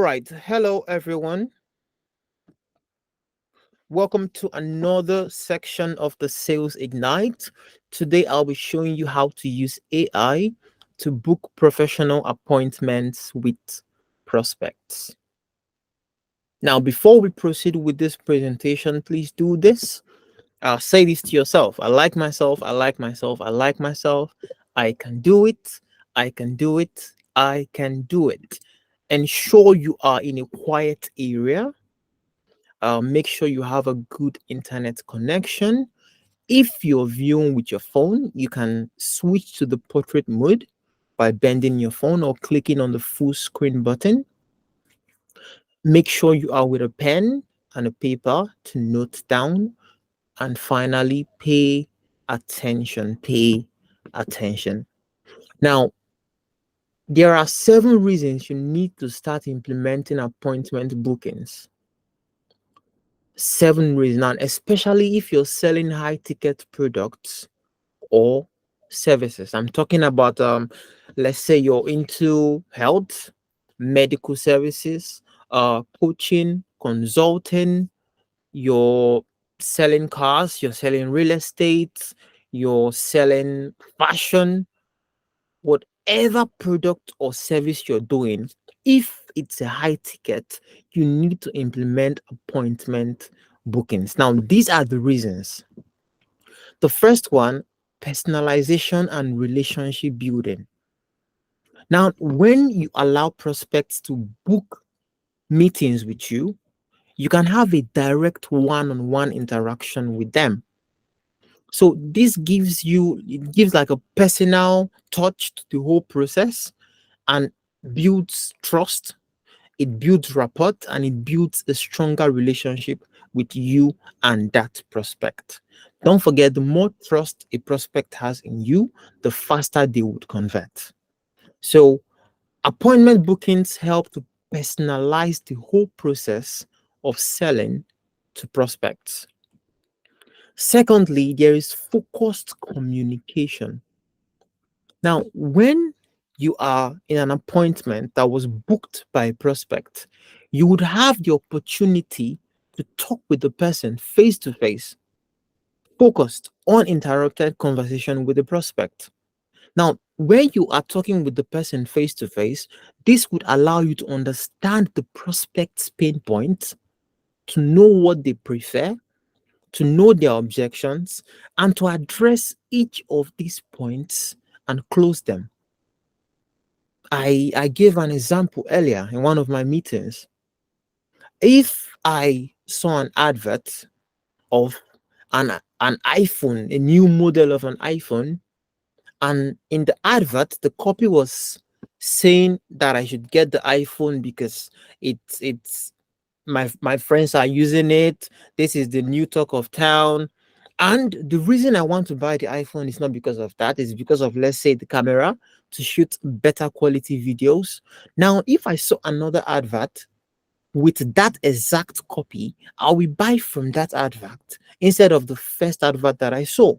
right. Hello, everyone. Welcome to another section of the Sales Ignite. Today, I'll be showing you how to use AI to book professional appointments with prospects. Now, before we proceed with this presentation, please do this. Say this to yourself. I like myself. I like myself. I like myself. I can do it. I can do it. I can do it. Ensure you are in a quiet area. Make sure you have a good internet connection. If you're viewing with your phone, you can switch to the portrait mode by bending your phone or clicking on the full screen button. Make sure you are with a pen and a paper to note down. And finally, pay attention. Pay attention. Now, there are 7 reasons you need to start implementing appointment bookings. 7 reasons, and especially if you're selling high ticket products or services. I'm talking about let's say you're into health, medical services, coaching, consulting, you're selling cars, you're selling real estate, you're selling fashion, whatever product or service you're doing. If it's a high ticket, you need to implement appointment bookings. Now, these are the reasons. The first one, personalization and relationship building. Now, when you allow prospects to book meetings with you, you can have a direct one-on-one interaction with them. So this gives like a personal touch to the whole process and builds trust, it builds rapport, and it builds a stronger relationship with you and that prospect. Don't forget, the more trust a prospect has in you, the faster they would convert. So appointment bookings help to personalize the whole process of selling to prospects. Secondly, there is focused communication. Now, when you are in an appointment that was booked by a prospect, you would have the opportunity to talk with the person face to face, focused, uninterrupted conversation with the prospect. Now, when you are talking with the person face to face, this would allow you to understand the prospect's pain points, to know what they prefer, to know their objections, and to address each of these points and close them. I gave an example earlier in one of my meetings. If I saw an advert of an iPhone, a new model of an iPhone, and in the advert, the copy was saying that I should get the iPhone because it's my friends are using it. This is the new talk of town. And the reason I want to buy the iPhone is not because of that, it's because of, let's say, the camera to shoot better quality videos. Now, if I saw another advert with that exact copy, I will buy from that advert instead of the first advert that I saw.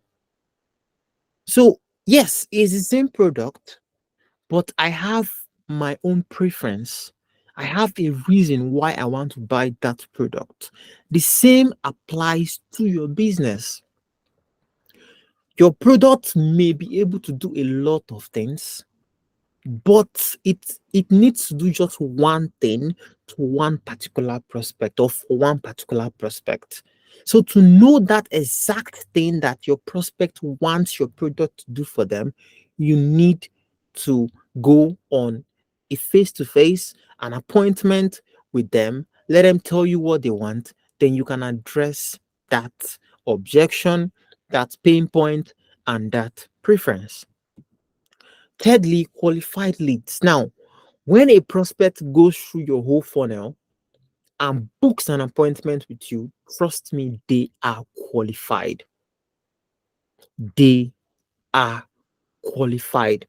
So, yes, it's the same product, but I have my own preference. I have a reason why I want to buy that product. The same applies to your business. Your product may be able to do a lot of things, but it needs to do just one thing to one particular prospect or for one particular prospect. So to know that exact thing that your prospect wants your product to do for them, you need to go on a face-to-face, an appointment with them, let them tell you what they want, then you can address that objection, that pain point, and that preference. Thirdly, qualified leads. Now, when a prospect goes through your whole funnel and books an appointment with you, trust me, they are qualified. They are qualified.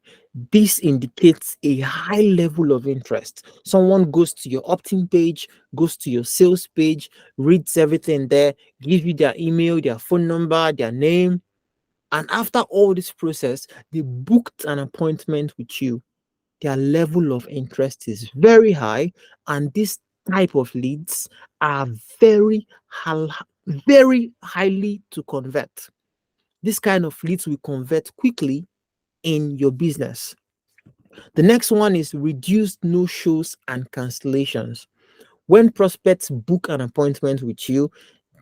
This indicates a high level of interest. Someone goes to your opt-in page, goes to your sales page, reads everything there, gives you their email, their phone number, their name, and after all this process, they booked an appointment with you. their level of interest is very high, and this type of leads are very highly to convert. This kind of leads will convert quickly in your business. The next one is reduced no shows and cancellations. When prospects book an appointment with you,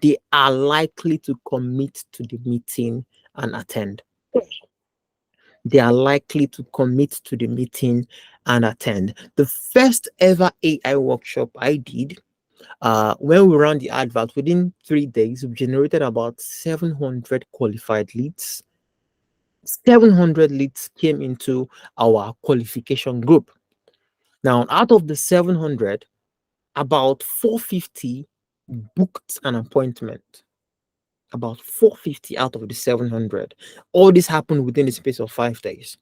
they are likely to commit to the meeting and attend. They are likely to commit to the meeting and attend. The first ever AI workshop I did, when we ran the advert, within 3 days, we generated about 700 qualified leads. 700 leads came into our qualification group. Now, out of the 700, about 450 booked an appointment. About 450 out of the 700. All this happened within the space of 5 days.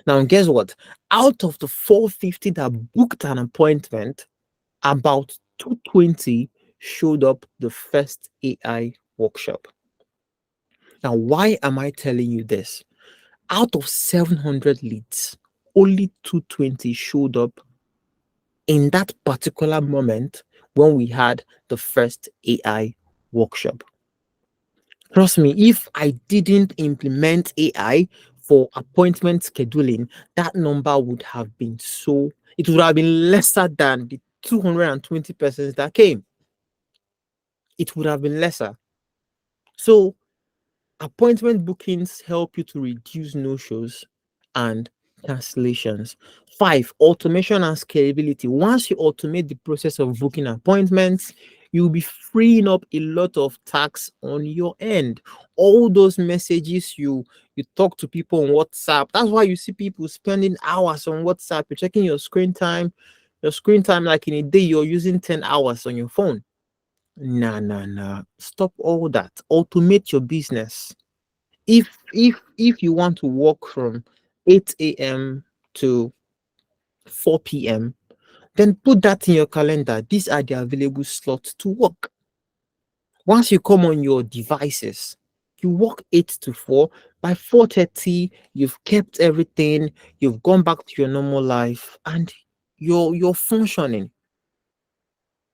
Now, guess what? Out of the 450 that booked an appointment, about 220 showed up the first AI workshop. Now, why am I telling you this? Out of 700 leads, only 220 showed up in that particular moment when we had the first AI workshop. Trust me, if I didn't implement AI for appointment scheduling, that number would have been it would have been lesser than the 220 persons that came. It would have been lesser. So, appointment bookings help you to reduce no-shows and cancellations. 5, automation and scalability. Once you automate the process of booking appointments, you'll be freeing up a lot of tasks on your end. All those messages you talk to people on WhatsApp. That's why you see people spending hours on WhatsApp. You're checking your screen time. Your screen time, like in a day, you're using 10 hours on your phone. Nah. Stop all that. Automate your business. If you want to work from 8 a.m. to 4 p.m., then put that in your calendar. These are the available slots to work. Once you come on your devices, you work 8 to 4. By 4:30, you've kept everything, you've gone back to your normal life, and you're functioning.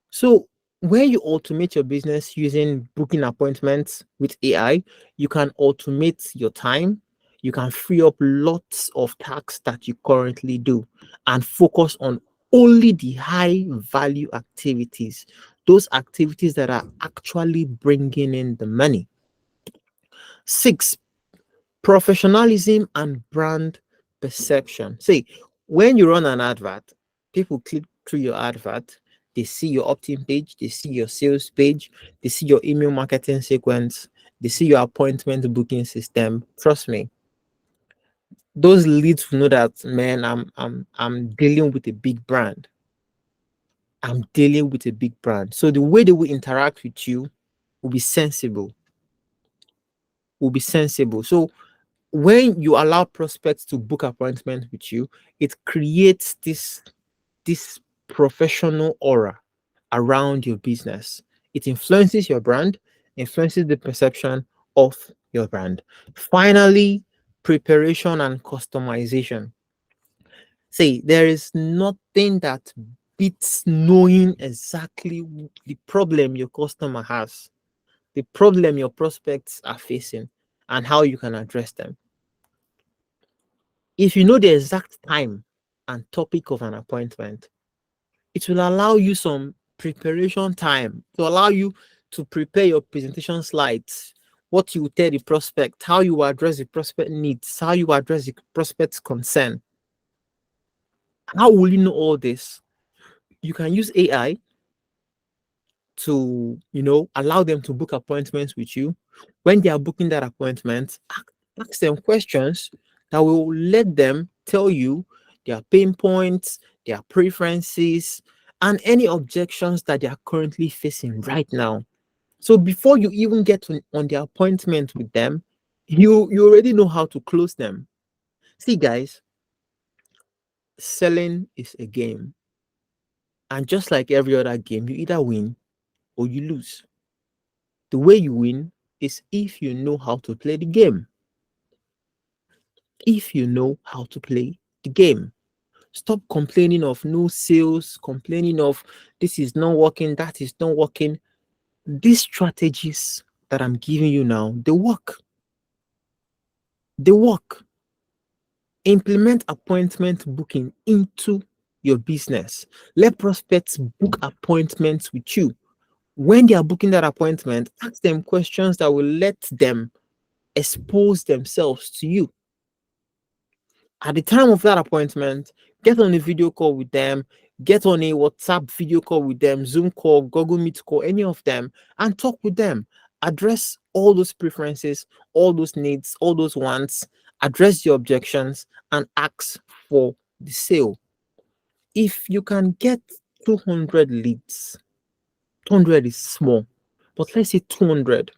So when you automate your business using booking appointments with AI, you can automate your time. You can free up lots of tasks that you currently do and focus on only the high value activities, those activities that are actually bringing in the money. 6, professionalism and brand perception. See, when you run an advert, people click through your advert, they see your opt-in page, they see your sales page, they see your email marketing sequence, they see your appointment booking system. Trust me, those leads will know that, man, I'm dealing with a big brand. I'm dealing with a big brand. So the way they will interact with you will be sensible. So when you allow prospects to book appointments with you, it creates this professional aura around your business. It influences your brand, influences the perception of your brand. Finally, preparation and customization. See, there is nothing that beats knowing exactly the problem your customer has, the problem your prospects are facing, and how you can address them. If you know the exact time and topic of an appointment, it will allow you some preparation time to allow you to prepare your presentation slides, what you tell the prospect, how you address the prospect needs, how you address the prospect's concern. How will you know all this? You can use AI to, allow them to book appointments with you. When they are booking that appointment, ask them questions that will let them tell you their pain points, their preferences, and any objections that they are currently facing right now. So before you even get on the appointment with them, you already know how to close them. See, guys, selling is a game. And just like every other game, you either win or you lose. The way you win is if you know how to play the game. If you know how to play the game. Stop complaining of no sales, complaining of this is not working, that is not working. These strategies that I'm giving you now, they work. They work. Implement appointment booking into your business. Let prospects book appointments with you. When they are booking that appointment, ask them questions that will let them expose themselves to you. At the time of that appointment, get on a video call with them, get on a WhatsApp video call with them, Zoom call, Google Meet call, any of them, and talk with them. Address all those preferences, all those needs, all those wants, address your objections, and ask for the sale. If you can get 200 leads, 200 is small, but let's say 200.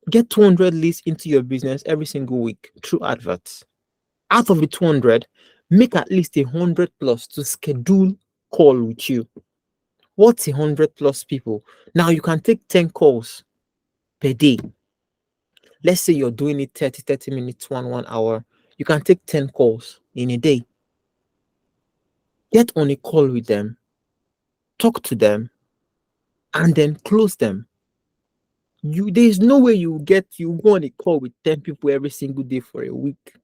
Get 200 leads into your business every single week through adverts. Out of the 200, make at least 100 plus to schedule call with you. What's 100 plus people? Now you can take 10 calls per day. Let's say you're doing it 30 minutes, 1 hour. You can take 10 calls in a day. Get on a call with them, talk to them, and then close them. There's no way you go on a call with 10 people every single day for a week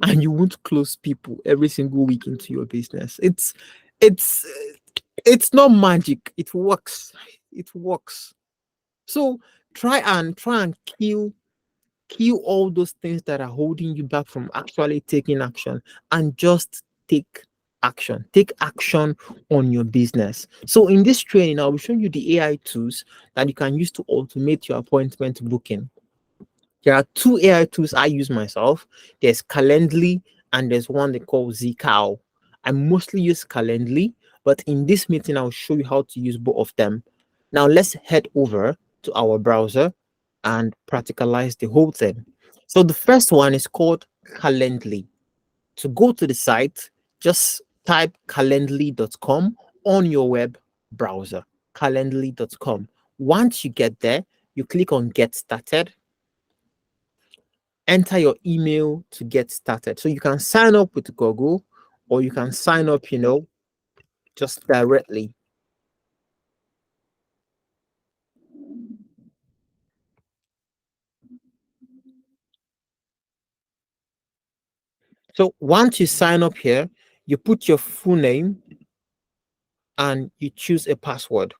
and you won't close people every single week into your business. It's it's not magic. It works. It works. So try and kill all those things that are holding you back from actually taking action, and just take action. Take action on your business. So in this training, I'll be showing you the AI tools that you can use to automate your appointment booking. There are two AI tools I use myself. There's Calendly and there's one they call Zcow. I mostly use Calendly, but in this meeting, I'll show you how to use both of them. Now let's head over to our browser and practicalize the whole thing. So the first one is called Calendly. To go to the site, just type calendly.com on your web browser, calendly.com. Once you get there, you click on Get Started. Enter your email to get started. So you can sign up with Google, or you can sign up, just directly. So once you sign up here, you put your full name and you choose a password.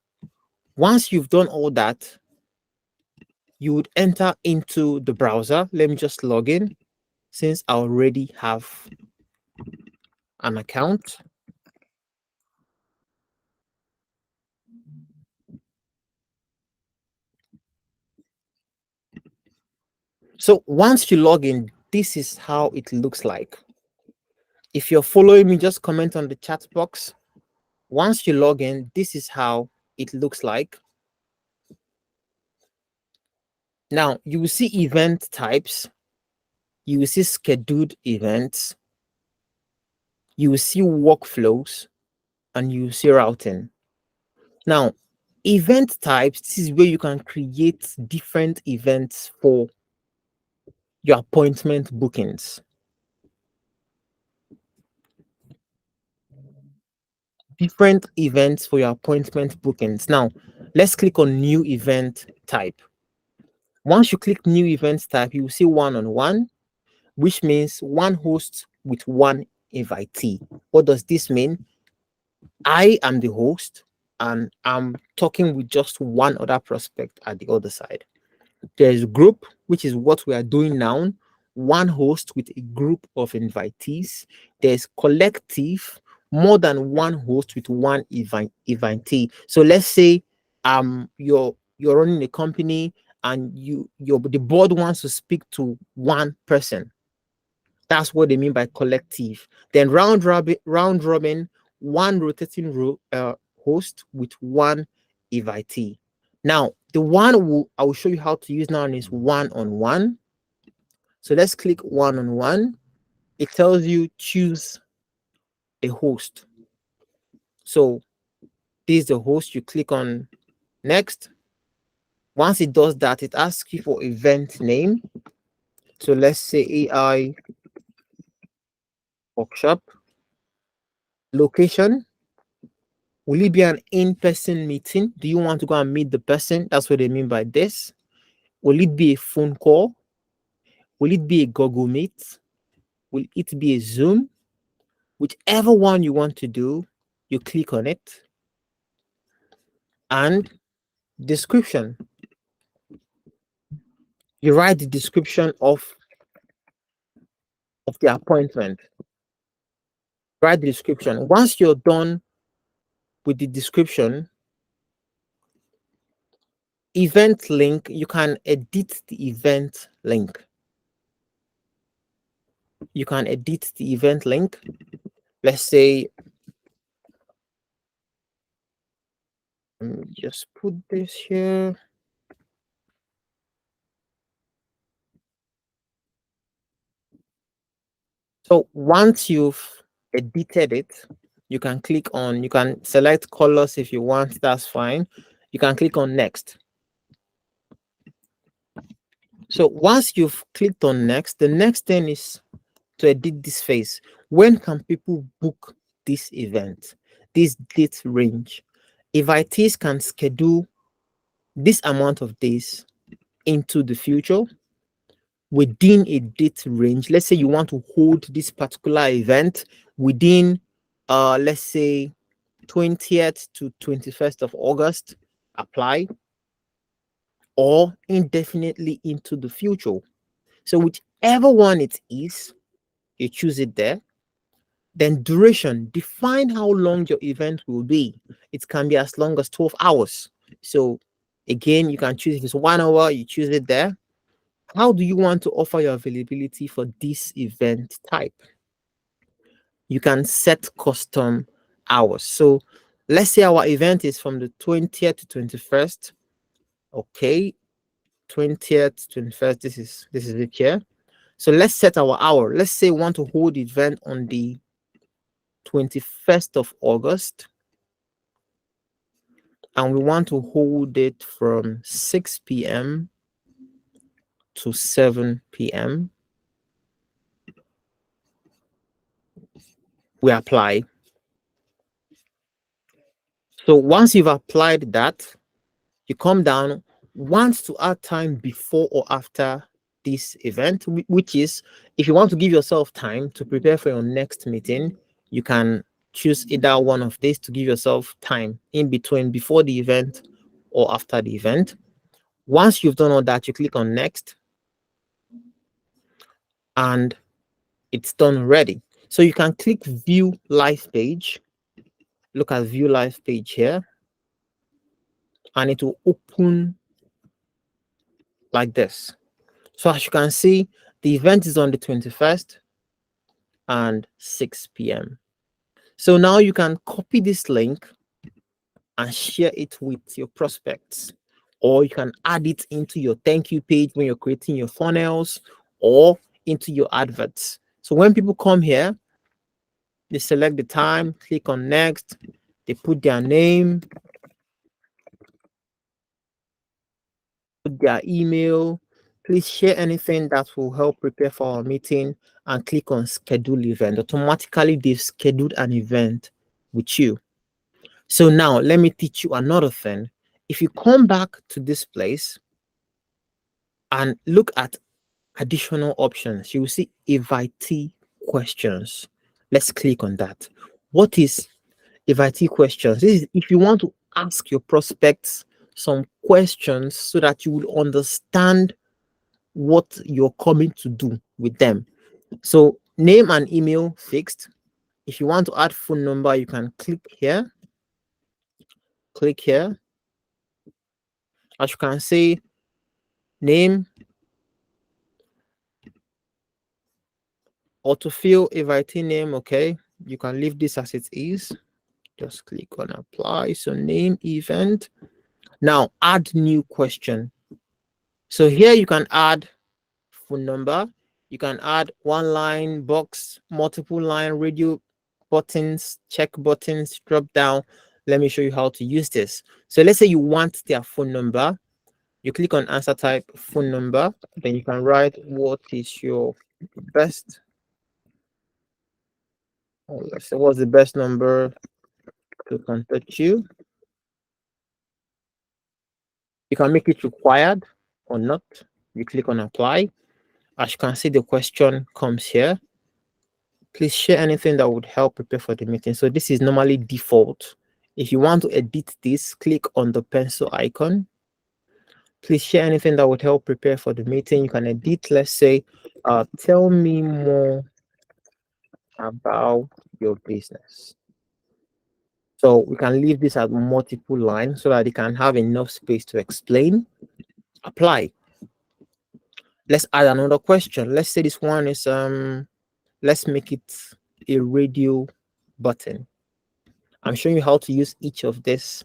Once you've done all that, you would enter into the browser. Let me just log in since I already have an account. So once you log in, this is how it looks like. If you're following me, just comment on the chat box. Once you log in, this is how it looks like. Now, you will see event types. You will see scheduled events. You will see workflows, and you will see routing. Now, event types, this is where you can create different events for your appointment bookings. Different events for your appointment bookings. Now, let's click on new event type. Once you click new event type, you will see one-on-one, which means one host with one invitee. What does this mean? I am the host and I'm talking with just one other prospect at the other side. There's group, which is what we are doing now. One host with a group of invitees. There's collective, more than one host with one invitee. So let's say you're running a company and the board wants to speak to one person. That's what they mean by collective. Then round robin, one rotating host with one invitee. Now, the one I will show you how to use now is one-on-one. So let's click one-on-one. It tells you choose a host. So this is the host. You click on next. Once it does that, it asks you for event name. So let's say AI workshop. Location. Will it be an in-person meeting? Do you want to go and meet the person? That's what they mean by this. Will it be a phone call? Will it be a Google Meet? Will it be a Zoom? Whichever one you want to do, you click on it. And description. You write the description of the appointment. Write the description. Once you're done with the description, event link, you can edit the event link. You can edit the event link. Let's say, just put this here. So once you've edited it, you can click on, you can select colors if you want, that's fine. You can click on next. So once you've clicked on next, the next thing is to edit this phase. When can people book this event, this date range? Invitees can schedule this amount of days into the future within a date range. Let's say you want to hold this particular event within, let's say 20th to 21st of August, apply, or indefinitely into the future. So whichever one it is, you choose it there. Then duration, define how long your event will be. It can be as long as 12 hours. So again, you can choose if it's 1 hour, you choose it there. How do you want to offer your availability for this event type? You can set custom hours. So let's say our event is from the 20th to 21st. Okay, 20th, 21st, this is it here. So let's set our hour. Let's say we want to hold the event on the 21st of August. And we want to hold it from 6 p.m. to 7 p.m. We apply. So once you've applied that, you come down, want to add time before or after this event, which is, if you want to give yourself time to prepare for your next meeting, you can choose either one of these to give yourself time in between, before the event or after the event. Once you've done all that, you click on next, and it's done already. So you can click view live page. Look at view live page here, and it will open like this. So as you can see, the event is on the 21st and 6 p.m. So now you can copy this link and share it with your prospects, or you can add it into your thank you page when you're creating your funnels, or into your adverts. So when people come here, they select the time, click on next, they put their name, put their email. Please share anything that will help prepare for our meeting, and click on schedule event. Automatically, they've scheduled an event with you. So now let me teach you another thing. If you come back to this place and look at additional options, you will see invitee questions. Let's click on that. What is invitee questions? This is if you want to ask your prospects some questions so that you will understand what you're coming to do with them. So name and email fixed. If you want to add phone number, you can click here. Click here. As you can see, name, autofill invitee name. Okay, you can leave this as it is. Just click on apply. So name, event. Now add new question. So here you can add phone number. You can add one line, box, multiple line, radio buttons, check buttons, drop down. Let me show you how to use this. So let's say you want their phone number. You click on answer type, phone number. Then you can write, what is your best Let's say what's the best number to contact you. You can make it required or not. You click on apply. As you can see, the question comes here. Please share anything that would help prepare for the meeting. So this is normally default. If you want to edit this, click on the pencil icon. Please share anything that would help prepare for the meeting. You can edit, let's say, tell me more about your business. So we can leave this at multiple lines so that it can have enough space to explain. Apply. Let's add another question. Let's say this one is let's make it a radio button. I'm showing you how to use each of this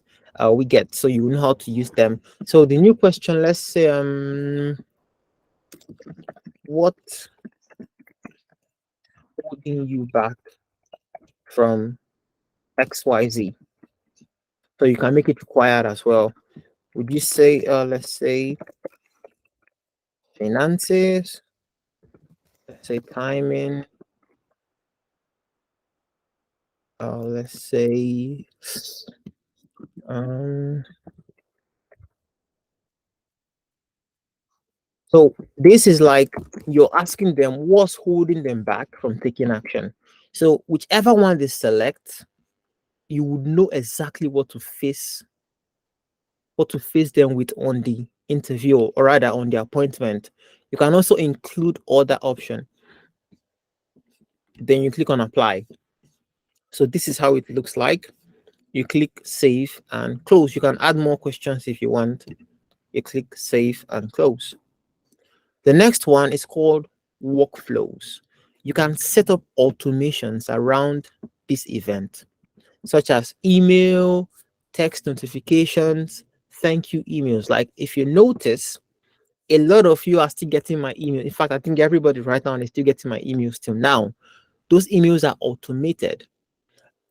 we get, so you know how to use them. So the new question, let's say what holding you back from XYZ? So you can make it required as well. Would you say let's say finances, let's say timing, let's say um so this is like you're asking them what's holding them back from taking action. So whichever one they select, you would know exactly what to face them with on the interview, or rather on the appointment. You can also include other option. Then you click on apply. So this is how it looks like. You click save and close. You can add more questions if you want. You click save and close. The next one is called workflows. You can set up automations around this event, such as email, text notifications, thank you emails. Like if you notice, a lot of you are still getting my email. In fact, I think everybody right now is still getting my emails till now. Those emails are automated.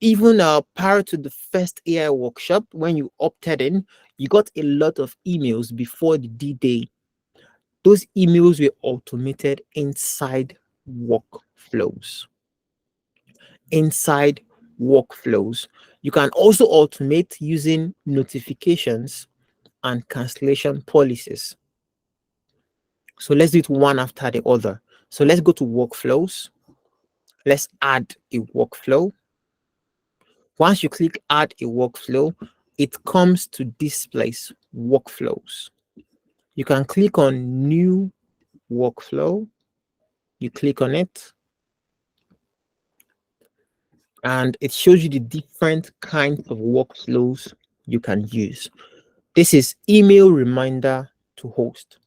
Even prior to the first AI workshop, when you opted in, you got a lot of emails before the D-Day. Those emails were automated inside workflows. Inside workflows. You can also automate using notifications and cancellation policies. So let's do it one after the other. So let's go to workflows. Let's add a workflow. Once you click add a workflow, it comes to this place, workflows. You can click on new workflow. You click on it, and it shows you the different kinds of workflows you can use. This is email reminder to host,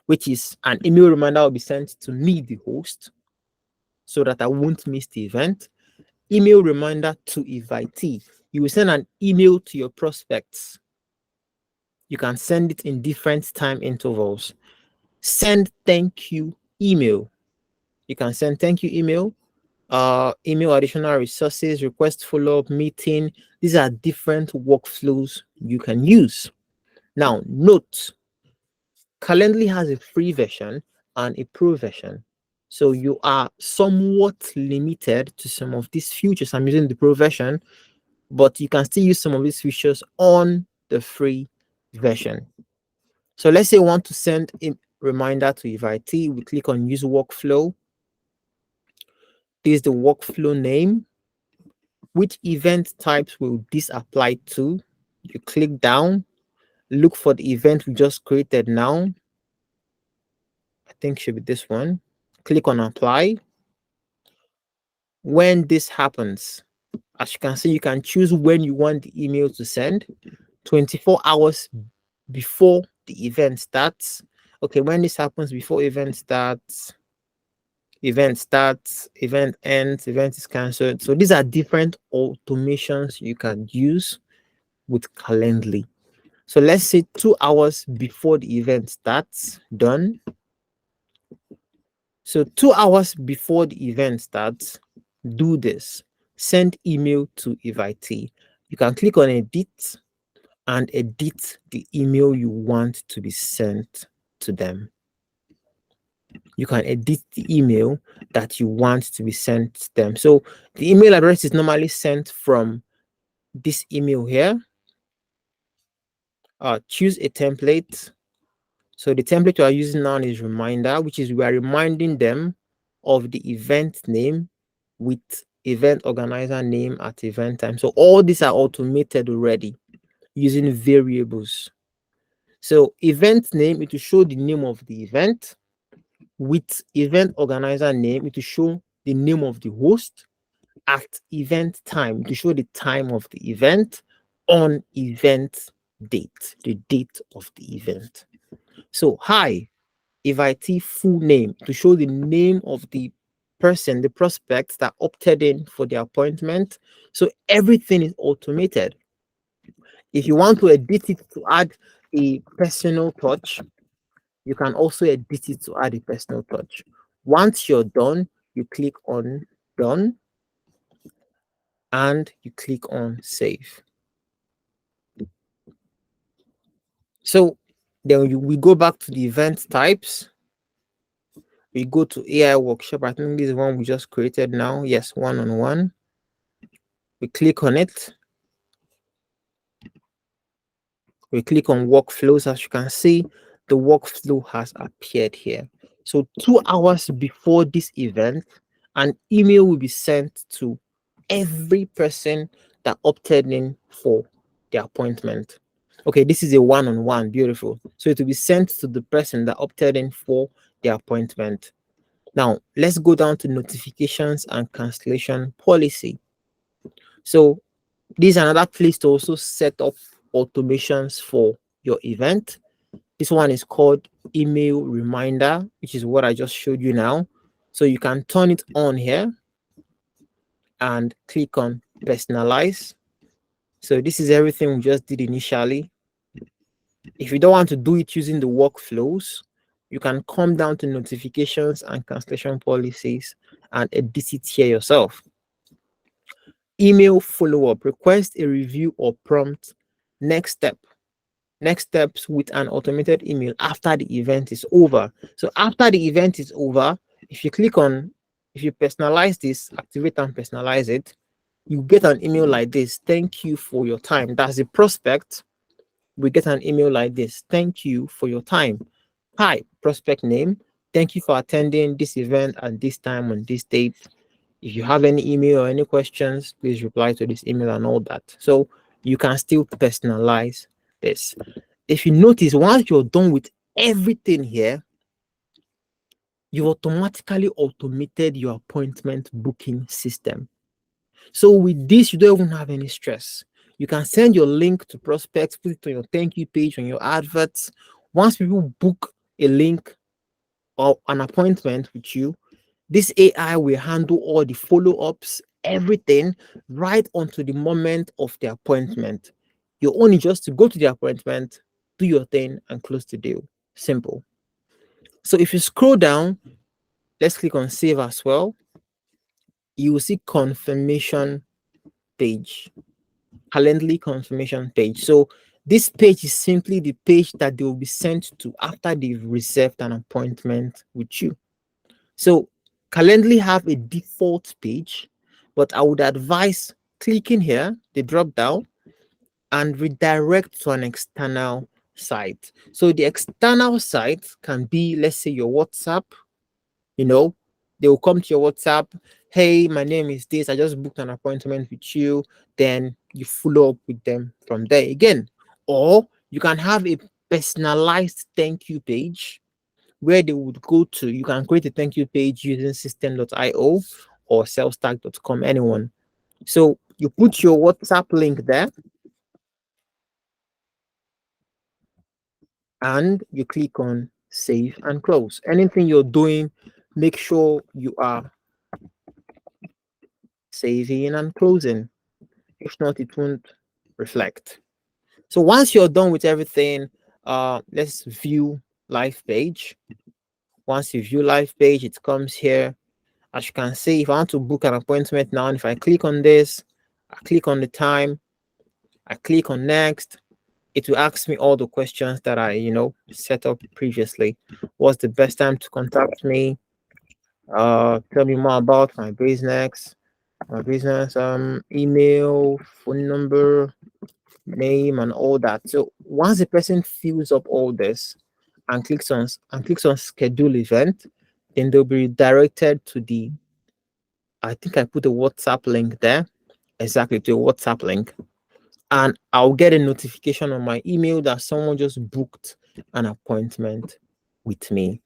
which is an email reminder will be sent to me, the host, so that I won't miss the event. Email reminder to invitee. You will send an email to your prospects. You can send it in different time intervals. Send thank you email. You can send thank you email, email additional resources, request follow-up meeting. These are different workflows you can use. Now, note, Calendly has a free version and a pro version. So you are somewhat limited to some of these features. I'm using the pro version, but you can still use some of these features on the free version. So let's say we want to send a reminder to invitee. We click on use workflow. This is the workflow name. Which event types will this apply to? You click down, look for the event we just created now. I think it should be this one. Click on apply. When this happens, as you can see, you can choose when you want the email to send. 24 hours before the event starts. Okay, when this happens before event starts, event ends, event is cancelled. So these are different automations you can use with Calendly. So let's say 2 hours before the event starts, done. So 2 hours before the event starts, do this. Send email to invitee. You can click on edit and edit the email you want to be sent to them. you can edit the email that you want to be sent to them. So the email address is normally sent from this email here. Choose a template. So the template we are using now is reminder, which is we are reminding them of the event name with event organizer name at event time. So all these are automated already using variables. So event name, it will show the name of the event. With event organizer name, it will show the name of the host. At event time, to show the time of the event. On event date, the date of the event. So hi, invitee full name, to show the name of the person, the prospect that opted in for the appointment. So everything is automated. If you want to edit it to add a personal touch, you can also edit it to add a personal touch. Once you're done, you click on done and you click on save. So then we go back to the event types. We go to AI workshop. I think this is one we just created now. Yes, one-on-one. We click on it. We click on workflows. As you can see, the workflow has appeared here. So 2 hours before this event, an email will be sent to every person that opted in for the appointment. Okay, this is a one-on-one. Beautiful. So it will be sent to the person that opted in for the appointment. Now, let's go down to notifications and cancellation policy. So this is another place to also set up automations for your event. This one is called email reminder, which is what I just showed you now. So you can turn it on here and click on personalize. So this is everything we just did initially. If you don't want to do it using the workflows, you can come down to notifications and cancellation policies and edit it here yourself. Email follow-up, request a review or prompt. Next steps with an automated email after the event is over. So after the event is over, if you personalize this, activate and personalize it, you get an email like this. Thank you for your time. That's the prospect. We get an email like this. Thank you for your time. Hi, prospect name. Thank you for attending this event at this time on this date. If you have any email or any questions, please reply to this email and all that. So you can still personalize this. If you notice, once you're done with everything here, you automatically automated your appointment booking system. So with this, you don't even have any stress. You can send your link to prospects, put it on your thank you page, on your adverts. Once people book a link or an appointment with you, this AI will handle all the follow-ups, everything, right onto the moment of the appointment. You're only just to go to the appointment, do your thing, and close the deal. Simple. So if you scroll down, let's click on save as well. You will see confirmation page, Calendly confirmation page. So this page is simply the page that they will be sent to after they've reserved an appointment with you. So Calendly have a default page, but I would advise clicking here, the drop down, and redirect to an external site. So the external site can be, let's say, your WhatsApp. They will come to your WhatsApp. Hey, my name is this. I just booked an appointment with you. Then you follow up with them from there again. Or you can have a personalized thank you page where they would go to. You can create a thank you page using system.io or salestack.com, anyone. So you put your WhatsApp link there and you click on save and close. Anything you're doing, make sure you are saving and closing. If not, it won't reflect. So once you're done with everything, let's view live page. Once you view live page, it comes here. As you can see, if I want to book an appointment now, and if I click on this, I click on the time, I click on next, it will ask me all the questions that I, set up previously. What's the best time to contact me? Tell me more about my business, email, phone number, name, and all that. So once the person fills up all this and clicks on schedule event, then they'll be directed to the, I think I put a WhatsApp link there, exactly, to a WhatsApp link, and I'll get a notification on my email that someone just booked an appointment with me.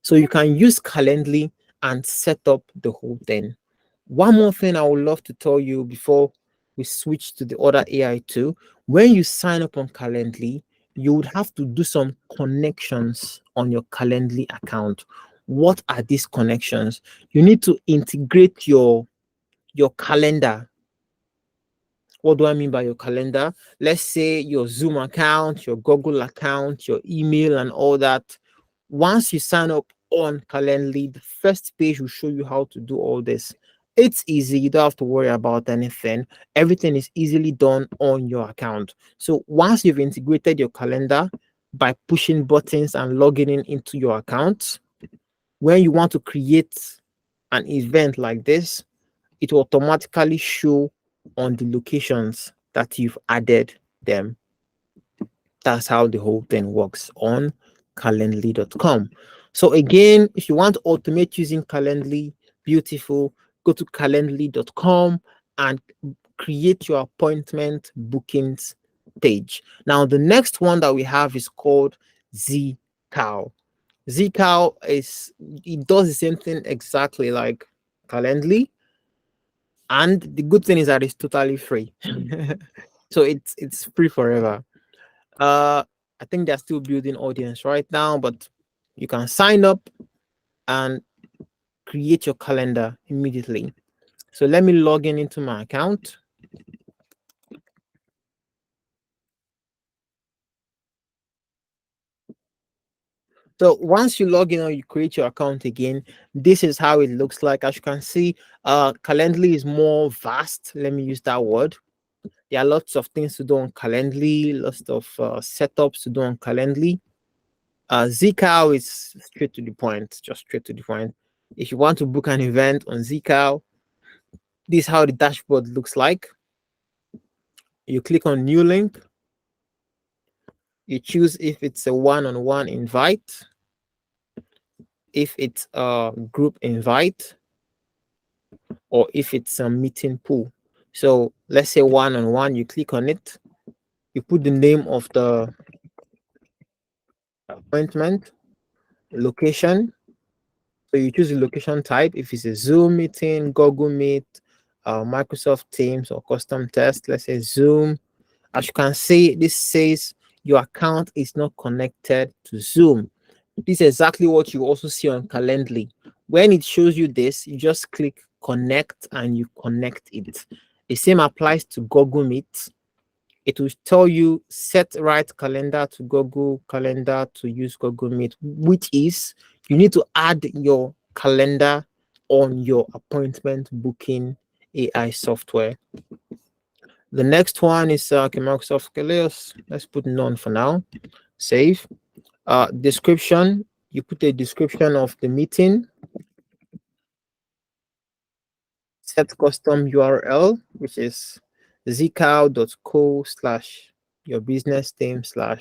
So you can use Calendly and set up the whole thing. One more thing I would love to tell you before we switch to the other AI tool. When you sign up on Calendly, you would have to do some connections on your Calendly account. What are these connections? You need to integrate your calendar. What do I mean by your calendar? Let's say your Zoom account, your Google account, your email, and all that. Once you sign up on Calendly, the first page will show you how to do all this. It's easy, you don't have to worry about anything. Everything is easily done on your account. So once you've integrated your calendar by pushing buttons and logging in into your account, when you want to create an event like this, it will automatically show on the locations that you've added them. That's how the whole thing works on calendly.com. So again, if you want to automate using Calendly, beautiful, go to calendly.com and create your appointment bookings page. Now, the next one that we have is called Zcow. Zcow it does the same thing exactly like Calendly, and the good thing is that it's totally free. So it's free forever. I think they're still building audience right now, but you can sign up and create your calendar immediately. So let me log in into my account. So once you log in or you create your account again, this is how it looks like. As you can see, Calendly is more vast. Let me use that word. There are lots of things to do on Calendly, lots of setups to do on Calendly. Zcow is straight to the point, just straight to the point. If you want to book an event on Zcow, this is how the dashboard looks like. You click on new link. You choose if it's a one-on-one invite, if it's a group invite, or if it's a meeting pool. So let's say one-on-one, you click on it. You put the name of the appointment, location. So you choose the location type. If it's a Zoom meeting, Google Meet, Microsoft Teams, or custom test, let's say Zoom. As you can see, this says your account is not connected to Zoom. This is exactly what you also see on Calendly. When it shows you this, you just click connect and you connect it. The same applies to Google Meet. It will tell you set right calendar to Google Calendar to use Google Meet, which is you need to add your calendar on your appointment booking AI software. The next one is Microsoft Kaleos. Let's put none for now. Save. Description. You put a description of the meeting. Set custom URL, which is zcow.co/your business name/. So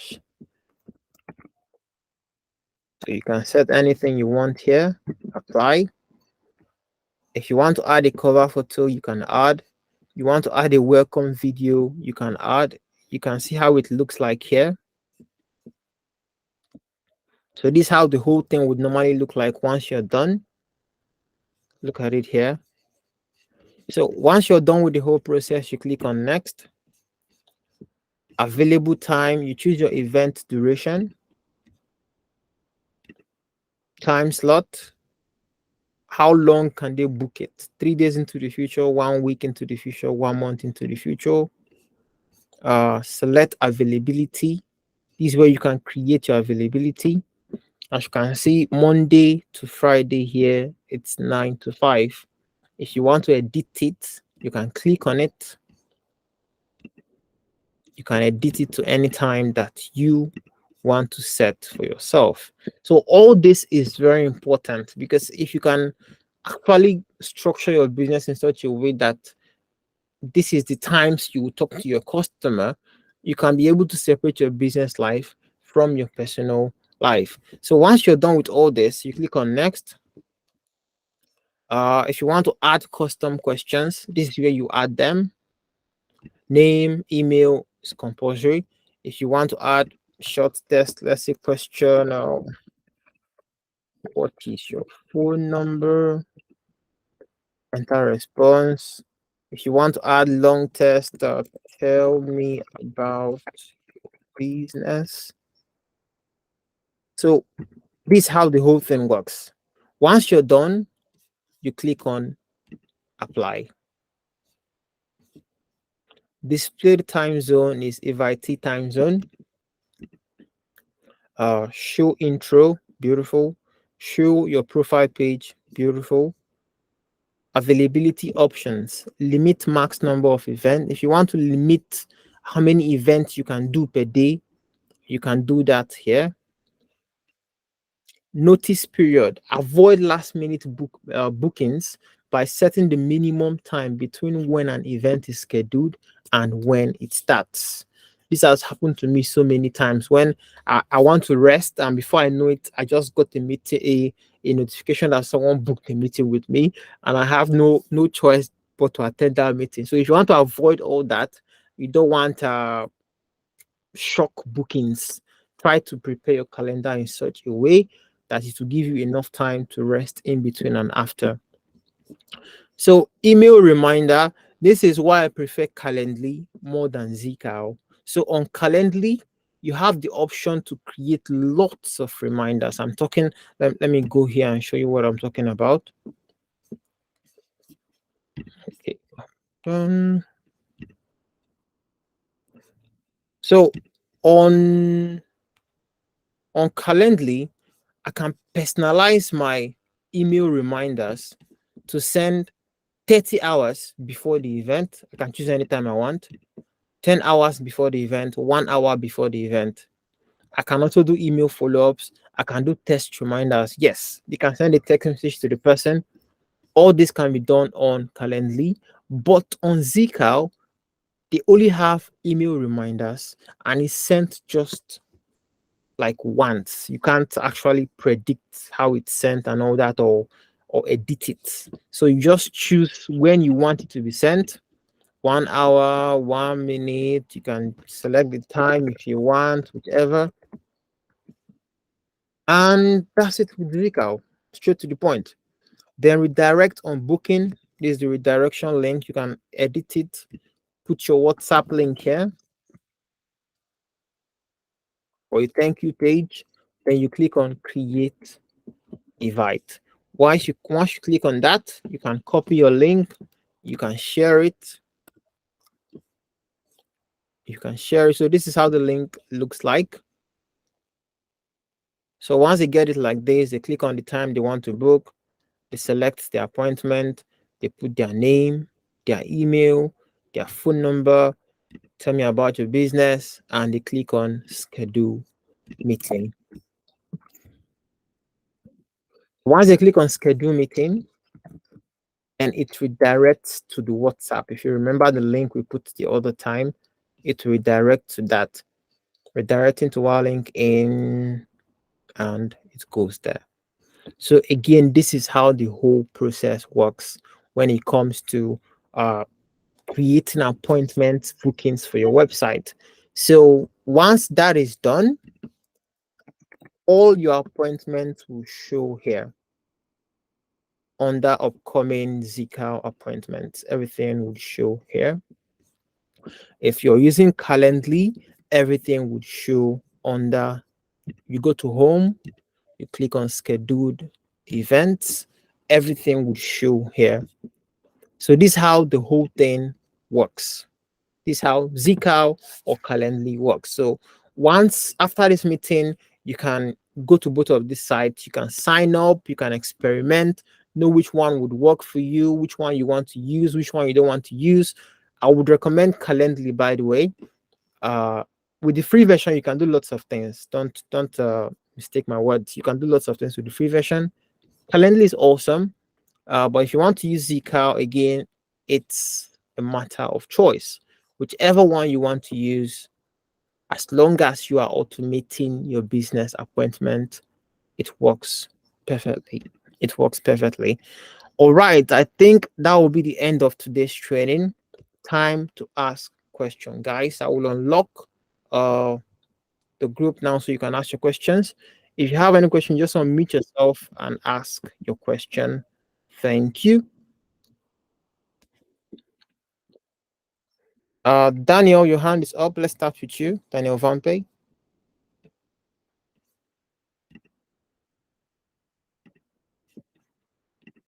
you can set anything you want here. Apply. If you want to add a cover photo, you can add. You want to add a welcome video, you can add. You can see how it looks like here. So this is how the whole thing would normally look like once you're done. Look at it here. So once you're done with the whole process, you click on next. Available time, you choose your event duration. Time slot, how long can they book it? 3 days into the future, 1 week into the future, 1 month into the future. Select availability. This is where you can create your availability. As you can see, Monday to Friday here, it's 9 to 5. If you want to edit it, you can click on it. You can edit it to any time that you want to set for yourself. So all this is very important, because if you can actually structure your business in such a way that this is the times you will talk to your customer, you can be able to separate your business life from your personal life. So once you're done with all this, you click on next. If you want to add custom questions, this is where you add them. Name, email is compulsory. If you want to add short test, let's say question, what is your phone number? Enter response. If you want to add long test, tell me about business. So this is how the whole thing works. Once you're done, you click on apply. Displayed time zone is Invitee time zone. Show intro, beautiful. Show your profile page, beautiful. Availability options, limit max number of events. If you want to limit how many events you can do per day, you can do that here. Notice period, avoid last minute bookings by setting the minimum time between when an event is scheduled and when it starts. This has happened to me so many times when I want to rest, and before I know it, I just got a meeting, a notification that someone booked a meeting with me, and I have no choice but to attend that meeting. So if you want to avoid all that, you don't want shock bookings, try to prepare your calendar in such a way that it will give you enough time to rest in between and after. So email reminder, this is why I prefer Calendly more than Zcao. So on Calendly, you have the option to create lots of reminders. I'm talking, let me go here and show you what I'm talking about. Okay. So on Calendly, I can personalize my email reminders to send 30 hours before the event. I can choose anytime I want. 10 hours before the event, 1 hour before the event. I can also do email follow-ups. I can do text reminders. Yes, you can send a text message to the person. All this can be done on Calendly, but on Zcao, they only have email reminders and it's sent just like once. You can't actually predict how it's sent and all that, or edit it. So you just choose when you want it to be sent. 1 hour, 1 minute. You can select the time if you want, whichever. And that's it with Zcao. Straight to the point. Then redirect on booking. This is the redirection link. You can edit it. Put your WhatsApp link here or a thank you page. Then you click on create invite. Once you click on that, you can copy your link. You can share it. So this is how the link looks like. So once they get it like this, they click on the time they want to book. They select their appointment. They put their name, their email, their phone number. Tell me about your business, and they click on schedule meeting. Once they click on schedule meeting, and it redirects to the WhatsApp. If you remember the link we put the other time, it redirects to that, redirecting to our link in, and it goes there. So again, this is how the whole process works when it comes to creating appointment bookings for your website. So once that is done, all your appointments will show here under upcoming Zcao appointments. Everything will show here. If you're using Calendly, everything would show under, you go to home, you click on scheduled events, everything would show here. So this is how the whole thing works. This is how Zcao or Calendly works. So once after this meeting, you can go to both of these sites. You can sign up, you can experiment, know which one would work for you, which one you want to use, which one you don't want to use. I would recommend Calendly, by the way. with the free version, you can do lots of things. Don't mistake my words. You can do lots of things with the free version. Calendly is awesome, but if you want to use Zcal again, it's a matter of choice. Whichever one you want to use, as long as you are automating your business appointment, it works perfectly. It works perfectly. All right, I think that will be the end of today's training. Time to ask question, guys. I will unlock the group now so you can ask your questions. If you have any question, just unmute yourself and ask your question. Thank you. Daniel, your hand is up. Let's start with you, Daniel Vampe.